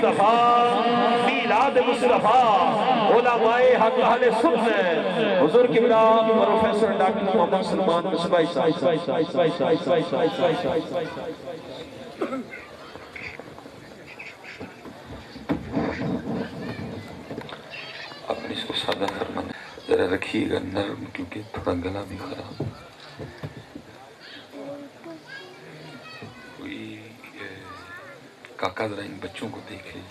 مصطفیٰ میلاد مصطفیٰ علماء حق اہل سنت حضور کبرا پروفیسر ڈاکٹر محمد سلمان مصباحی آپ نے اس کو سادہ فرمانا ذرا رکھیے گا نرم، کیونکہ تھوڑا گلا بھی خراب. کوئی کاکا ذرا ان بچوں کو دیکھ لیں،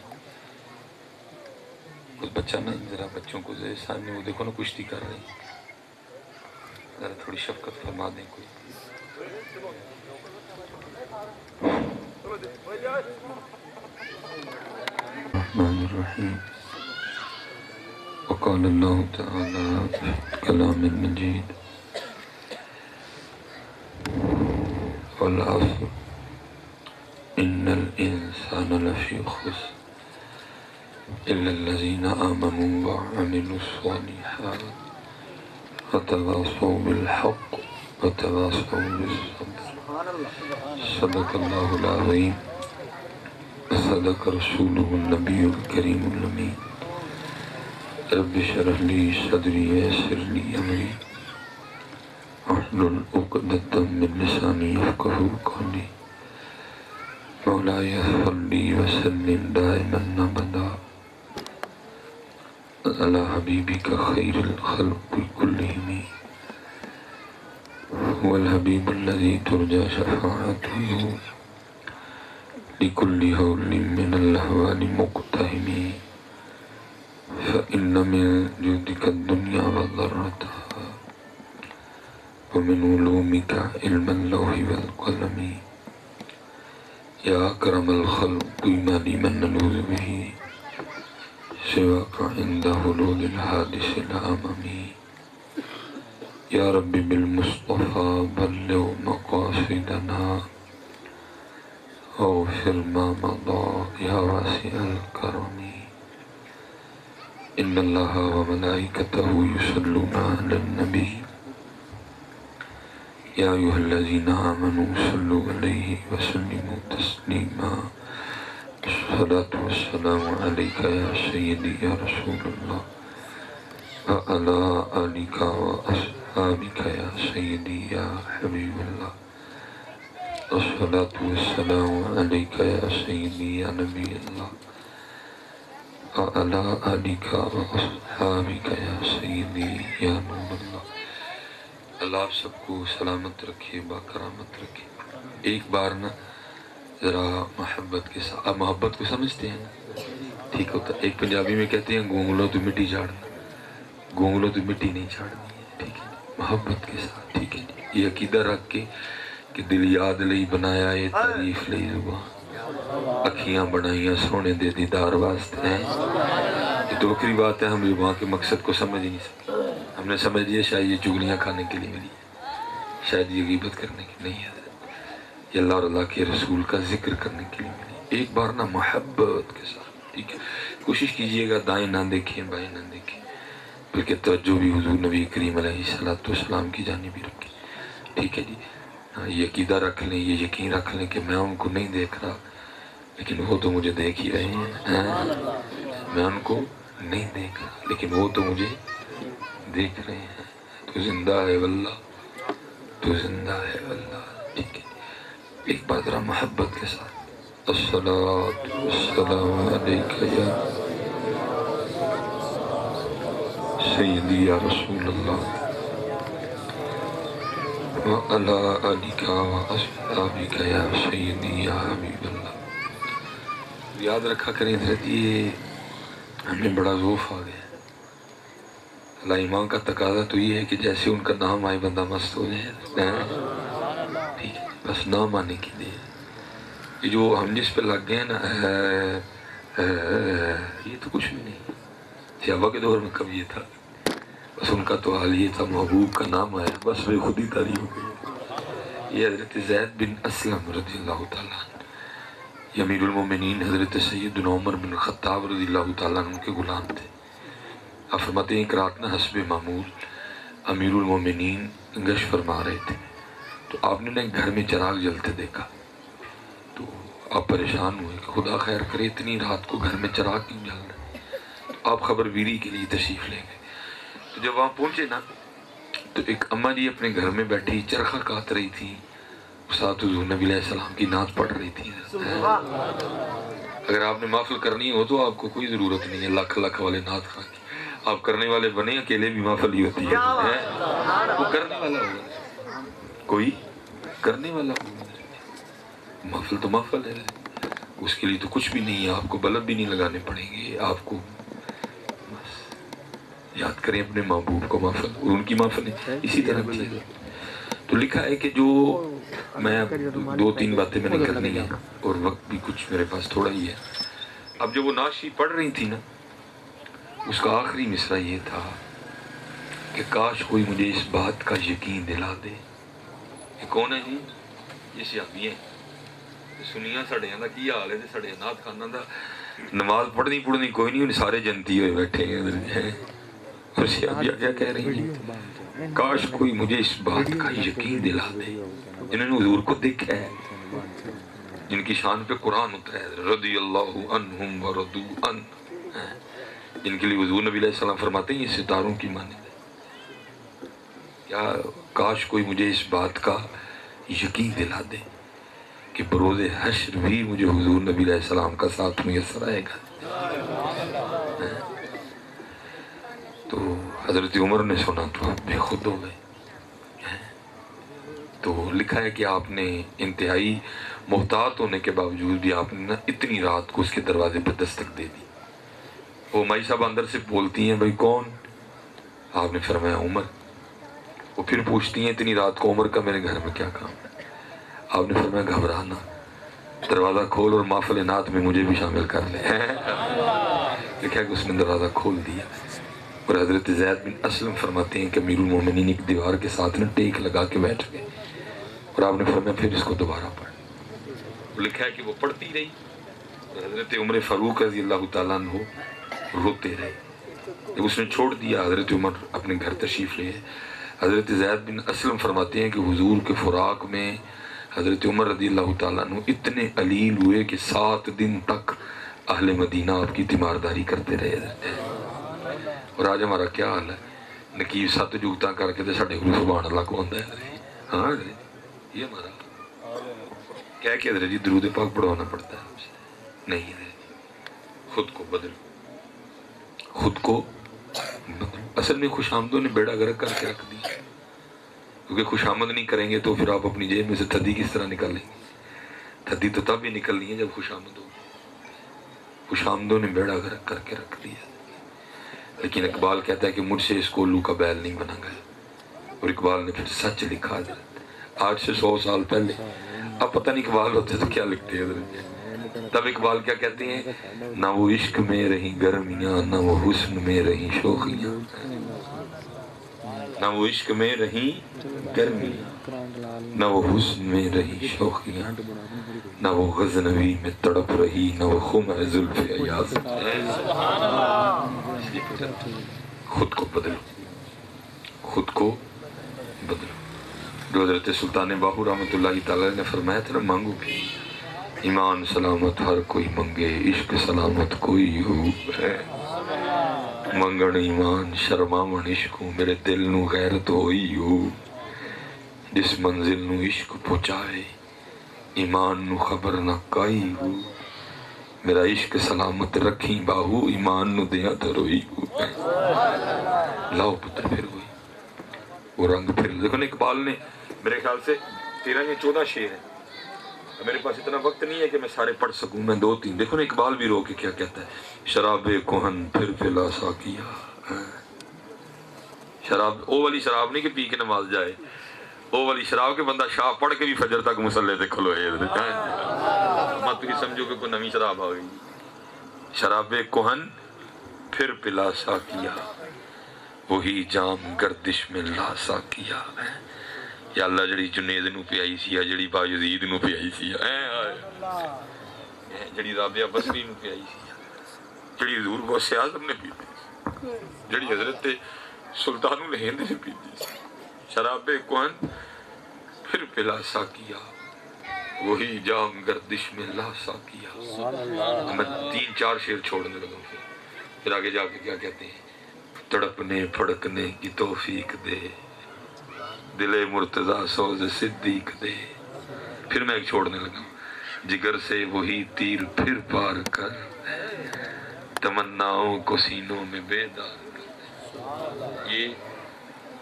کچھ بچہ نا ذرا بچوں کو سامنے وہ دیکھو نا کشتی کر رہے ہیں، ذرا تھوڑی شفقت فرما دیں. کوئی الرحمن الرحیم. وقال اللہ تعالی فی کلام المجید والعصر ان الانسان لفی خسر الا الذین آمنوا وعملوا الصالحات وتواصوا بالحق وتواصوا بالصبر. صدق اللہ العظیم صدق رسولہ النبی الکریم الامین. رب اشرح لی صدری ویسر لی امری واحلل عقدۃ من لسانی یفقہوا قولی. مولاي صل وسلم دائما ابدا على حبيبك خير الخلق كلهم هو الحبيب الذي ترجى شفاعته لكل هول من الأهوال مقتهم. فإن من جودك الدنيا وضرتها ومن علومك علم اللوح والقلم. يا أكرم الخلق ما لي من نلوذ به سواك عند حلول الحادث الأمم. يا رب بالمصطفى بلغ مقاصدنا واغفر ما مضى يا واسع الكرم. إن الله وملائكته يصلون على النبي يا أيها الذين آمنوا صلوا عليه وسلموا تسليما. الصلاة والسلام عليك يا سيدي يا رسول الله وعلى آلك وأصحابك يا سيدي يا حبيب الله. الصلاة والسلام عليك يا سيدي يا نبي الله وعلى آلك وأصحابك يا سيدي يا نور الله. اللہ آپ سب کو سلامت رکھے، باکرامت رکھے. ایک بار نا ذرا محبت کے ساتھ، آپ محبت کو سمجھتے ہیں نا؟ ٹھیک ہوتا. ایک پنجابی میں کہتے ہیں گونگلو تو مٹی جھاڑنا، گونگلو تو مٹی نہیں جھاڑنی ہے. ٹھیک ہے، محبت کے ساتھ. ٹھیک ہے، یہ عقیدہ رکھ کے کہ دل یاد لئی بنایا یہ تعریف لئی زبان، اکھیاں بنائیاں سونے دے دیدار واسطے ہیں. یہ تو بکری بات ہے، ہم زبان کے مقصد کو سمجھ ہی نہیں سکتے. ہم نے سمجھ لیا شاید یہ چگلیاں کھانے کے لیے ملی ہے، شاید یہ غیبت کرنے کی نہیں ہے، یہ اللہ اور اللہ کے رسول کا ذکر کرنے کے لیے ملی. ایک بار نا محبت کے ساتھ. ٹھیک ہے، کوشش کیجئے گا دائیں نہ دیکھیں بائیں نہ دیکھیں، بلکہ توجہ بھی حضور نبی کریم علیہ السلام کی جانب بھی رکھیں. ٹھیک ہے جی. یہ عقیدہ رکھ لیں، یہ یقین رکھ لیں کہ میں ان کو نہیں دیکھ رہا لیکن وہ تو مجھے دیکھ ہی رہے ہیں. میں ان کو نہیں دیکھ رہا لیکن وہ تو مجھے دیکھ رہے ہیں. تو زندہ ہے واللہ، تو زندہ ہے واللہ. ٹھیک ہے، ایک بار ذرا محبت کے ساتھ الصلاۃ والسلام علیک یا سیدی یا رسول اللہ وعلی آلک واصحابک یا سیدی یا حبیب اللہ. یاد رکھا کریں حضرت، یہ ہمیں بڑا ذوف آ گیا. اللہ ایمان کا تقاضا تو یہ ہے کہ جیسے ان کا نام آئے بندہ مست ہو جائے. ٹھیک ہے، بس نام آنے کے لیے یہ جو ہم جس پہ لگ گئے ہیں نا، یہ تو کچھ بھی نہیں. صحابہ کے دور میں کب یہ تھا؟ بس ان کا تو حال یہ تھا، محبوب کا نام آیا بس وہ خود ہی تاری ہو گئی. یہ حضرت زید بن اسلم رضی اللہ تعالیٰ عنہ، یہ امیر المومنین حضرت سیدنا عمر بن خطاب رضی اللہ تعالیٰ عنہ کے غلام تھے. آپ فرماتے ہیں ایک رات نہ حسب معمول امیر المومنین گشت فرما رہے تھے، تو آپ نے گھر میں چراغ جلتے دیکھا. تو آپ پریشان ہوئے کہ خدا خیر کرے اتنی رات کو گھر میں چراغ کیوں جل رہا ہے. آپ خبر ویری کے لیے تشریف لے گئے. تو جب وہاں پہنچے نا تو ایک اماں جی اپنے گھر میں بیٹھی چرخہ کاٹ رہی تھی، ساتھ حضور نبی علیہ السلام کی نعت پڑھ رہی تھی. اگر آپ نے محفل کرنی ہو تو آپ کو کوئی ضرورت نہیں ہے لاکھ لاکھ والے نعت خواہ کی. آپ کرنے والے بنے اکیلے بھی محفل ہی ہوتی ہے. وہ کرنے والا ہوگا، کوئی کرنے والا ہوگا. محفل تو محفل ہے، اس کے لیے تو کچھ بھی نہیں ہے. آپ کو بلب بھی نہیں لگانے پڑیں گے. آپ کو بس یاد کریں اپنے محبوب کو. محفل اور ان کی محفل اسی طرح تھی. تو لکھا ہے کہ جو میں دو تین باتیں میں نے کرنی ہیں اور وقت بھی کچھ میرے پاس تھوڑا ہی ہے. اب جو وہ نعت پڑھ رہی تھی نا، اس کا آخری مصرع یہ تھا کہ کاش کوئی مجھے اس بات کا یقین دلا دے. یہ کون ہے جی؟ یہ سیابی ہیں. سنیا سڑیاں دا کی حال ہے تے سڑے نعت خانہ دا نماز پڑھنی کوئی نہیں، سارے جنتی ہوئے بیٹھے ہیں. اور سیابیہ کیا کہہ رہی ہیں؟ کاش کوئی مجھے اس بات کا یقین دلا دے. جنہوں نے حضور کو دیکھا ہے، جن کی شان پہ قرآن اترا ہے، رضی اللہ عنہم ورضوا عنہ، جن کے لیے حضور نبی علیہ السلام فرماتے ہیں یہ ستاروں کی مانند ہے. کیا کاش کوئی مجھے اس بات کا یقین دلا دے کہ بروز حشر بھی مجھے حضور نبی علیہ السلام کا ساتھ میسر آئے گا. تو حضرت عمر نے سنا تو آپ بے خود ہو گئے. تو لکھا ہے کہ آپ نے انتہائی محتاط ہونے کے باوجود بھی آپ نے اتنی رات کو اس کے دروازے پر دستک دے دی. وہ مائی صاحب اندر سے بولتی ہیں بھائی کون؟ آپ نے فرمایا عمر. وہ پھر پوچھتی ہیں اتنی رات کو عمر کا میرے گھر میں کیا کام ہے؟ آپ نے فرمایا گھبرانا، دروازہ کھول اور محفل نعت میں مجھے بھی شامل کر لے. لکھا ہے کہ اس نے دروازہ کھول دیا اور حضرت زید بن اسلم فرماتے ہیں کہ امیر المومنین ایک دیوار کے ساتھ نے ٹیک لگا کے بیٹھ گئے اور آپ نے فرمایا پھر اس کو دوبارہ پڑھ. لکھا ہے کہ وہ پڑھتی رہی اور حضرت عمر فاروق رضی اللہ تعالیٰ عنہ روتے رہے. جب اس نے چھوڑ دیا حضرت عمر اپنے گھر تشریف لے. حضرت زید بن اسلم فرماتے ہیں کہ حضور کے فراق میں حضرت عمر رضی اللہ تعالیٰ عنہ اتنے علیل ہوئے کہ 7 دن تک اہل مدینہ آپ کی تیمارداری کرتے رہے. اور آج ہمارا کیا حال ہے؟ نکیب 7 جگتاں کر کے تو ساڈے کو سبحان اللہ کو آندا ہے. ہاں یہ ہمارا کہہ کے حضرت جی درود پاک پڑھوانا پڑتا ہے. نہیں ہے، خود کو بدلو، خود کو بدلو. اصل میں خوش آمدوں نے بیڑا گرک کر کے رکھ دی، کیونکہ خوش آمد نہیں کریں گے تو پھر آپ اپنی جیب میں سے تھدی کس طرح نکال لیں گے؟ تھدی تو تب ہی نکلنی ہے جب خوش آمد ہو. خوش آمدوں نے بیڑا گرک کر کے رکھ دیا. لیکن اقبال کہتا ہے کہ مجھ سے اس کو الو کا بیل نہیں بنا گیا. اور اقبال نے پھر سچ لکھا حضرت آج سے 100 سال پہلے. اب پتہ نہیں اقبال ہوتے تو کیا لکھتے ہیں حضرت. تب اقبال کیا کہتے ہیں؟ نہ وہ عشق میں رہی گرمیاں، نہ وہ حسن میں رہی شوخیاں. نہ وہ عشق میں رہی گرمیاں، نہ وہ حسن میں رہی شوخیاں، نہ وہ غزنوی میں تڑپ رہی، نہ وہ خم زلف ایاز. خود کو بدلو، خود کو بدلو. جو حضرت سلطان باہو رحمۃ اللہ تعالی نے فرمایا تھا نا، مانگو بھی ایمان سلامت ہر کوئی منگے، عشق سلامت کوئی ہو ہے. منگن ایمان شرماون عشقوں، میرے دل نو غیرت ہوئی ہو. جس منزل نو عشق پہنچائے، ایمان نو خبر نہ کائی ہو. میرا عشق سلامت رکھی باہو، ایمان نو دیاں دروئی ہو. لاؤ پتر پھر ہوئی وہ رنگ پھر. دیکھو نا اقبال نے میرے خیال سے 13 یا 14 شعر ہیں. میرے پاس اتنا وقت نہیں ہے کہ میں سارے پڑھ سکوں، میں 2-3. دیکھو نا اقبال بھی رو کے کیا کہتا ہے. شراب کہن پھر پلا ساقیا. شراب او والی شراب نہیں کہ پی کے نماز جائے، او والی شراب کے بندہ شاہ پڑھ کے بھی فجر تک مصلے تے کھلوئے. مت بھی سمجھو کہ کوئی نمی شراب آ گئی. شراب کہن پھر پلا ساقیا، وہی جام گردش میں لا ساقیا. یا اللہ جڑی جنید نو پیائی سی، جڑی بایزید نو پیائی سی، جڑی رابعہ بصری نو پیائی سی، جڑی حضور غوث اعظم نے پیتی سی، جڑی حضرت سلطان الہند نے پیتی سی. شراب کہن پھر پلا ساقیا، وہی جام گردش میں لاسا کیا. میں 3-4 شعر چھوڑنے لگا پھر آگے جا کے کیا کہتے ہیں, تڑپنے پھڑکنے کی توفیق دے, دل مرتضی سوز صدیق دے. پھر میں ایک چھوڑنے لگا, جگر سے وہی تیر پھر پار کر, تمناؤں کو سینوں میں بیدار کر. یہ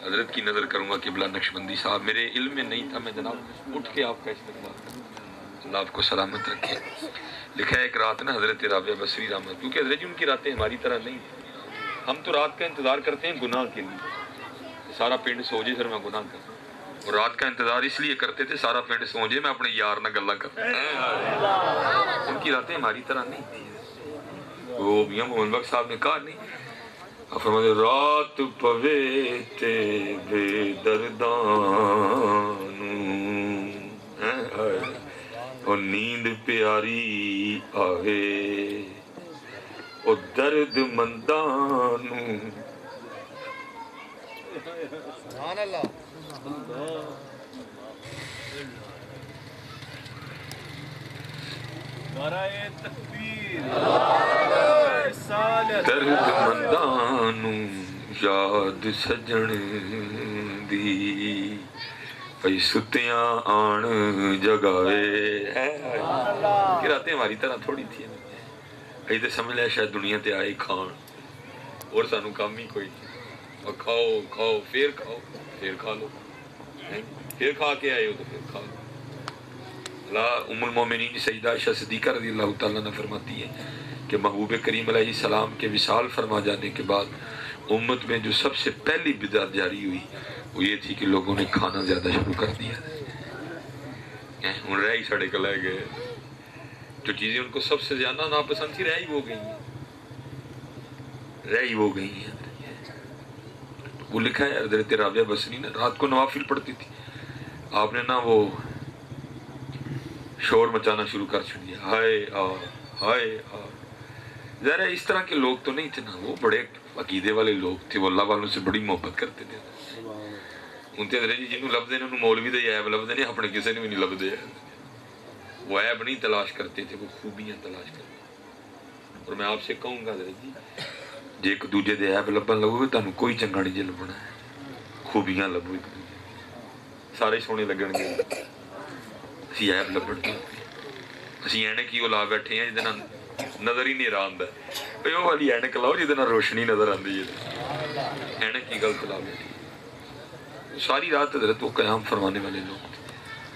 حضرت کی نظر کروں گا قبلہ نقشبندی صاحب, میرے علم میں نہیں تھا, میں جناب اٹھ کے آپ کا استقبال کروں. اللہ آپ کو سلامت رکھے. لکھا ہے ایک رات نا حضرت رابعہ بصری رحمت, کیونکہ حضرت جی ان کی راتیں ہماری طرح نہیں ہیں. ہم تو رات کا انتظار کرتے ہیں گناہ کے لیے, سارا پنڈ سو جائے پھر میں گناہ کروں. اور رات کا انتظار اس لیے کرتے تھے سارا پنڈ سو جائے میں اپنے یار نہ گلا کروں. ان کی راتیں ہماری طرح نہیں تھی. وہ میاں محمد بخش صاحب نے کہا نہیں, فرماتے رات پوے تے بے دردانوں, اور نیند پیاری آوے او درد مندانوں. سبحان اللہ. نعرہ تکبیر, درد مندانوں یاد سجن دی, پئی ستیاں آن جگاوے. کہ راتیں ہماری طرح تھوڑی تھی, ای تے سمجھ لیا شاید دنیا تے آئے کھان اور سانو کام ہی کوئی نہیں. اور کھاؤ کھاؤ پھر کھاؤ پھر کھا لو, پھر کھا کے آئے ہو تو پھر کھا لو. اللہ ام المومنین سیدہ عائشہ صدیقہ رضی اللہ تعالیٰ نے فرماتی ہے کہ محبوب کریم علیہ السلام کے وصال فرما جانے کے بعد امت میں جو سب سے پہلی بدعت جاری ہوئی وہ یہ تھی کہ لوگوں نے کھانا زیادہ شروع کر دیا. رہ ہی سڑے لے گئے, جو چیزیں ان کو سب سے زیادہ ناپسند تھی رہ ہی وہ گئی ہیں. وہ لکھا ہے حضرت رابعہ بصری نے رات کو نوافل پڑھتی تھی, آپ نے نا وہ شور مچانا شروع کر دیا, ہائے آ ہائے آ. ظاہر ہے اس طرح کے لوگ تو نہیں تھے نا, وہ بڑے عقیدے والے لوگ تھے, وہ اللہ والوں سے بڑی محبت کرتے تھے. ان تے حضرت جی جنہوں لبدے نے انہوں مولوی دے عیب لبدے نے, اپنے کسے نے بھی نہیں لبدے. وہ عیب نہیں تلاش کرتے تھے, وہ خوبیاں تلاش کرتے. اور میں آپ سے کہوں گا حضرت جی جے ایک دوجے دے عیب لبن لگو گے تانوں کوئی چنگا نہیں جے لبنا ہے, خوبیاں لبو ایک دوجے, سارے سونے لگن گے. اسی عیب لبن گے, اسی اینک ہی لا بیٹھے ہیں جہاں نظر ہی نہیں آندا ہے, وہ والی اینک لاؤ جہاں روشنی نظر آتی ہے. اینک ہی غلط لا بیٹھے. ساری رات حضرت وہ قیام فرمانے والے لوگ تھے,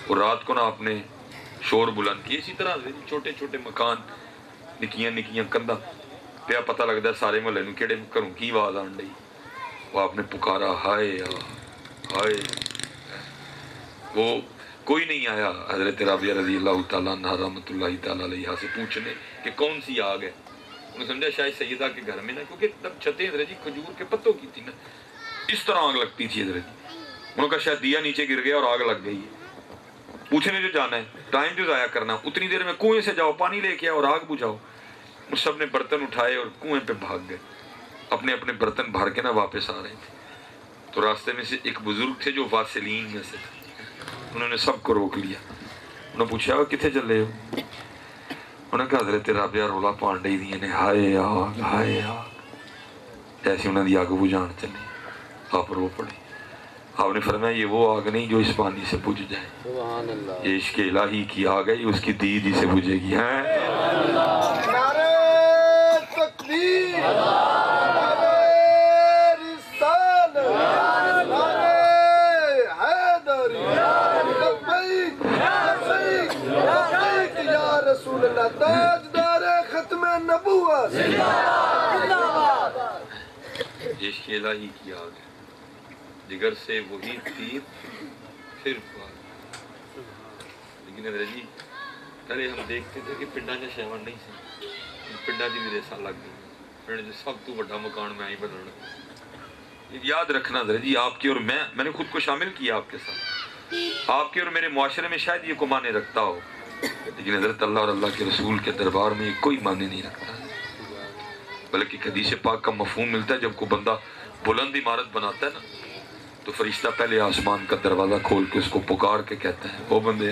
اور رات کو نہ آپ نے شور بلند کیے. اسی طرح چھوٹے چھوٹے مکان, نکیاں نکیاں کندا پیا پتہ لگتا ہے سارے محلے نوں کہڑے گھروں کی آواز آن ڈئی. وہ آپ نے پکارا ہائے ہائے, وہ کوئی نہیں آیا حضرت رابعہ رضی اللہ تعالیٰ عنہ رحمۃ اللہ تعالیٰ علیہ سے پوچھنے کہ کون سی آگ ہے. انہوں نے سمجھا شاید سیدہ کے گھر میں نا, کیونکہ تب چھتیں حضرت جی کھجور کے پتوں کی تھی نا, اس طرح آگ لگتی تھی حضرت جی. انہوں کا شاید دیا نیچے گر گیا اور آگ لگ گئی ہے. پوچھنے جو جانا ہے, ٹائم جو ضائع کرنا, اتنی دیر میں کنویں سے جاؤ پانی لے کے آؤ اور آگ بجھاؤ. وہ سب نے برتن اٹھائے اور کنویں پہ بھاگ گئے, اپنے اپنے برتن بھر کے نا واپس آ رہے تھے. تو راستے میں سے ایک بزرگ تھے جو واصلین میں سے تھے, انہوں نے سب کو روک لیا. انہوں نے پوچھا کتنے چلے ہو؟ انہوں نے کہا حضرت رابعہ رولا پان ڈئی دی نے, ہائے آگ ہائے آگ. ایسی انہوں نے آگ بجھان چلی, آپ رو پڑے. آپ نے فرمایا یہ وہ آگ نہیں جو اس پانی سے بجھ جائے, سبحان اللہ. یہ عشق الہی کی آگ ہے, اس کی دید ہی سے بجھے گی. نعرہ تکبیر, نعرہ رسالت, نعرہ حیدری, لبیک لبیک لبیک یا رسول اللہ, تاجدار ختم نبوت. عشق الہی کی آگ ہے, جگر سے وہی تیر پھر پار. لیکن حضرت جی پہلے ہم دیکھتے تھے کہ پنڈاں چ شیواں نہیں سی, پنڈاں دی بھی ریساں لگ گئی. پنڈ سب تو بڑا مکان میں ہی بنانا. یاد رکھنا حضرت جی, آپ کی اور میں نے خود کو شامل کیا آپ کے ساتھ, آپ کے اور میرے معاشرے میں شاید یہ کو معنی رکھتا ہو, لیکن حضرت اللہ اور اللہ کے رسول کے دربار میں یہ کوئی معنی نہیں رکھتا. بلکہ حدیث پاک کا مفہوم ملتا ہے, جب کوئی بندہ بلند عمارت بناتا ہے نا تو فرشتہ پہلے آسمان کا دروازہ کھول کے اس کو پکار کے کہتا ہے, وہ بندے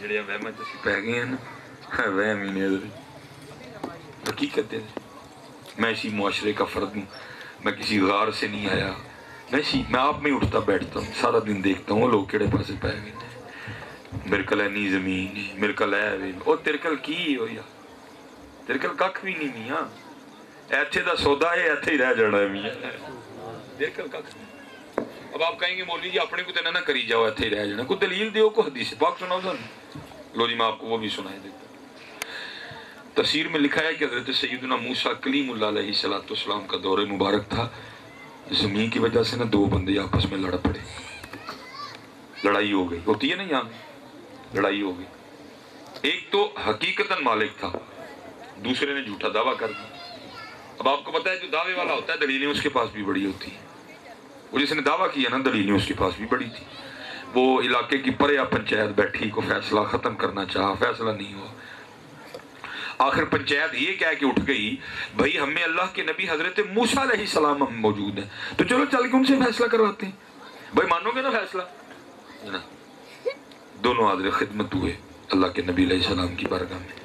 جڑے وہم پی گئے ہیں نا وہم ہی نہیں حقیقت ہے میں اسی معاشرے کا فرد ہوں میں کسی غار سے نہیں آیا میں آپ میں اٹھتا بیٹھتا ہوں سارا دن دیکھتا ہوں وہ لوگ کہڑے پاسے پی گئے میرے کل اینی زمین میرے کل وہ تیرے کل کی ہو یا تیرے کل کھ بھی نہیں میاں ایتھے دا سودا ہے ایتھے ہی رہ جانا ہے میاں تیرے کل کھ نہیں اب آپ کہیں گے مولوی جی اپنے کو تو نہ کری جاؤ ایتھے ہی رہ جانا کوئی دلیل دیو کو حدیث پاک سناؤ سن لو جی میں آپ کو وہ بھی سنائے دیتا ہوں تفسیر میں لکھا ہے کہ حضرت سیدنا موسیٰ کلیم اللہ علیہ السلام کا دور مبارک تھا زمین کی وجہ سے نا دو بندے آپس میں لڑ پڑے لڑائی ہو گئی ہوتی ہے نا یہاں لڑائی ہو گئی ایک تو حقیقتاً مالک تھا دوسرے نے جھوٹا دعویٰ کر دیا اب آپ کو پتا ہے جو دعوے والا ہوتا ہے دلیلیں اس کے پاس بھی بڑی ہوتی ہیں وہ جس نے دعویٰ کیا نا دلیلیں اس کے پاس بھی بڑی تھی وہ علاقے کی پریا پنچایت بیٹھی کو فیصلہ ختم کرنا چاہا فیصلہ نہیں ہوا آخر پنچایت یہ کہہ کے اٹھ گئی بھائی ہمیں اللہ کے نبی حضرت موسیٰ علیہ السلام ہم موجود ہیں تو چلو چل کے ان سے فیصلہ کرواتے ہیں بھائی مانو گے نا فیصلہ نا دونوں حاضر خدمت ہوئے اللہ کے نبی علیہ السلام کی بارگاہ میں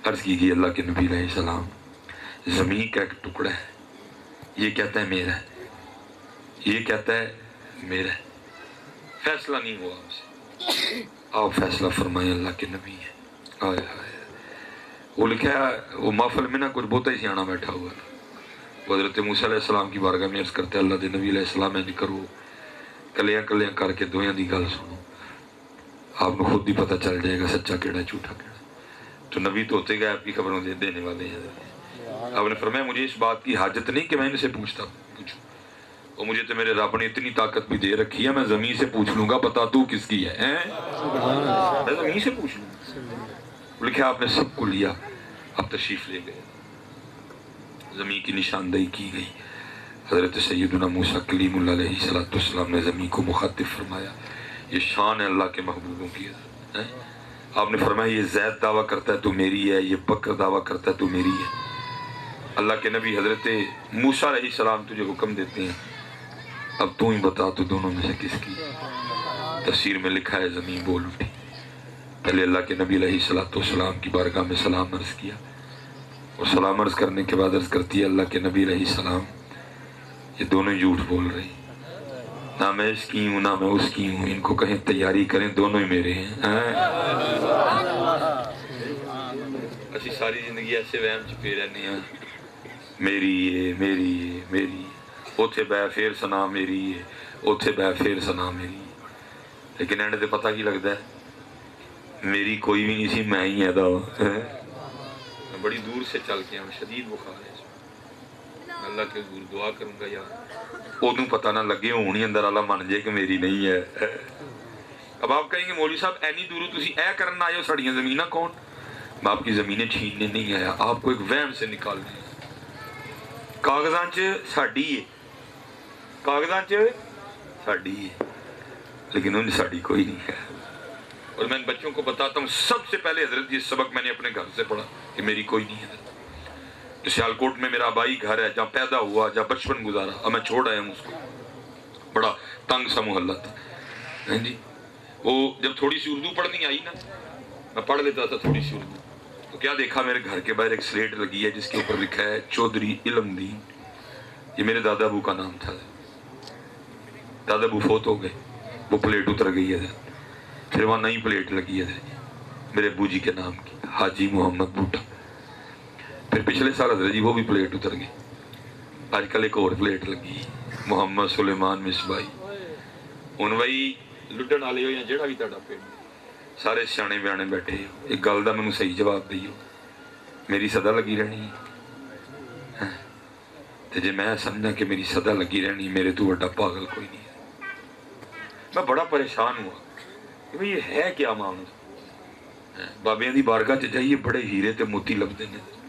عرض کی گئی اللہ کے نبی علیہ السلام زمین کا ایک ٹکڑا ہے یہ کہتا ہے میرا ہے یہ کہتا ہے میرا ہے فیصلہ نہیں ہوا ہم سے آپ فیصلہ فرمائیں اللہ کے نبی ہیں آئے آئے وہ لکھا ہے وہ محفل میں نا کچھ بہت ہی سیانا بیٹھا ہوا تھا وہ حضرت موسیٰ علیہ السلام کی بارگاہ میں عرض کرتے اللہ دے نبی علیہ السلام میں کرو کلیاں کلیاں کر کے دویاں دی گل سنو آپ کو خود ہی پتہ چل جائے گا سچا کیڑا جھوٹا کیڑا تو نبی تو ہوتے گئے آپ کی خبروں دینے والے ہیں آپ نے فرمایا مجھے اس بات کی حاجت نہیں کہ میں ان سے پوچھوں اور مجھے تو میرے رب نے اتنی طاقت بھی دے رکھی ہے میں زمین سے پوچھ لوں گا بتا تو کس کی ہے میں زمین سے پوچھ لوں لکھا آپ نے سب کو لیا اب تشریف لے گئے زمین کی نشاندہی کی گئی حضرت سیدنا موسیٰ کلیم اللہ علیہ السلام نے زمین کو مخاطب فرمایا یہ شان ہے اللہ کے محبوبوں کی آپ نے فرمایا یہ زید دعویٰ کرتا ہے تو میری ہے یہ بکر دعویٰ کرتا ہے تو میری ہے اللہ کے نبی حضرت موسیٰ علیہ السلام تجھے حکم دیتے ہیں اب تو ہی بتا تو دونوں میں سے کس کی تفسیر میں لکھا ہے زمین بول اٹھی پہلے اللہ کے نبی علیہ السلام کی بارگاہ میں سلام عرض کیا اور سلام عرض کرنے کے بعد عرض کرتی ہے اللہ کے نبی علیہ السلام یہ دونوں جھوٹ بول رہے ہیں نہ میں اس کی ہوں نہ میں اس کی ہوں ان کو کہیں تیاری کریں دونوں ہی میرے ہیں اسی ساری زندگی ایسے وہم چھپے رہنے ہیں میری ہے میری ہے میری اوتھے بے پھر سنا میری ہے اوتھے بے پھر سنا میری ہے لیکن اینڈ تے پتہ کی لگتا ہے میری کوئی بھی نہیں سی میں ہی ہے میں بڑی دور سے چل کے ہوں شدید بخار ہے اللہ کے حضور دعا کروں گا یار ادوں پتہ نہ لگے ہونی اندر اللہ من جائے کہ میری نہیں ہے اب آپ کہیں گے مولوی صاحب اینی دوروں تسی اے کرنا آئے ہو ساڑیاں زمینہ کون میں آپ کی زمینیں چھیننے نہیں آیا آپ کو ایک وہم سے نکالنے ہیں کاغذاں چ ساڈی ہے کاغذاں چ ساڈی ہے لیکن ان ساڈی کوئی نہیں ہے اور میں ان بچوں کو بتاتا ہوں سب سے پہلے حضرت یہ سبق میں نے اپنے گھر سے پڑھا کہ میری کوئی نہیں ہے سیالکوٹ میں میرا آبائی گھر ہے جہاں پیدا ہوا جہاں بچپن گزارا اب میں چھوڑ آیا ہوں اس کو بڑا تنگ سا محلہ تھا جی وہ جب تھوڑی سی اردو پڑھنی آئی نا میں پڑھ لیتا تھا تھوڑی سی اردو تو کیا دیکھا میرے گھر کے باہر ایک سلیٹ لگی ہے جس کے اوپر لکھا ہے چودھری علم دین یہ میرے دادا ابو کا نام تھا دادا ابو فوت ہو گئے وہ پلیٹ اتر گئی ہے پھر وہاں نئی پلیٹ لگی ہے میرے ابو جی کے نام کی حاجی محمد بوٹا پھر پچھلے سال حضرت جی وہ بھی پلیٹ اتر گئی آج کل ایک اور پلیٹ لگی محمد سلیمان مصباحی ہن وہی لڈن والے ہو یا جہاں بھی تہاڈا پنڈ سارے سیانے بیانے بیٹھے ہو ایک گل کا مینوں صحیح جواب دئیو میری صدا لگی رہنی ہے تے جے میں سمجھا کہ میری صدا لگی رہنی میرے تو بڑا پاگل کوئی نہیں ہے میں بڑا پریشان ہوا کہ بھئی یہ ہے کیا معاملہ بابیاں دی بارگاہ چ جائیے بڑے ہیرے تے موتی لبدے نے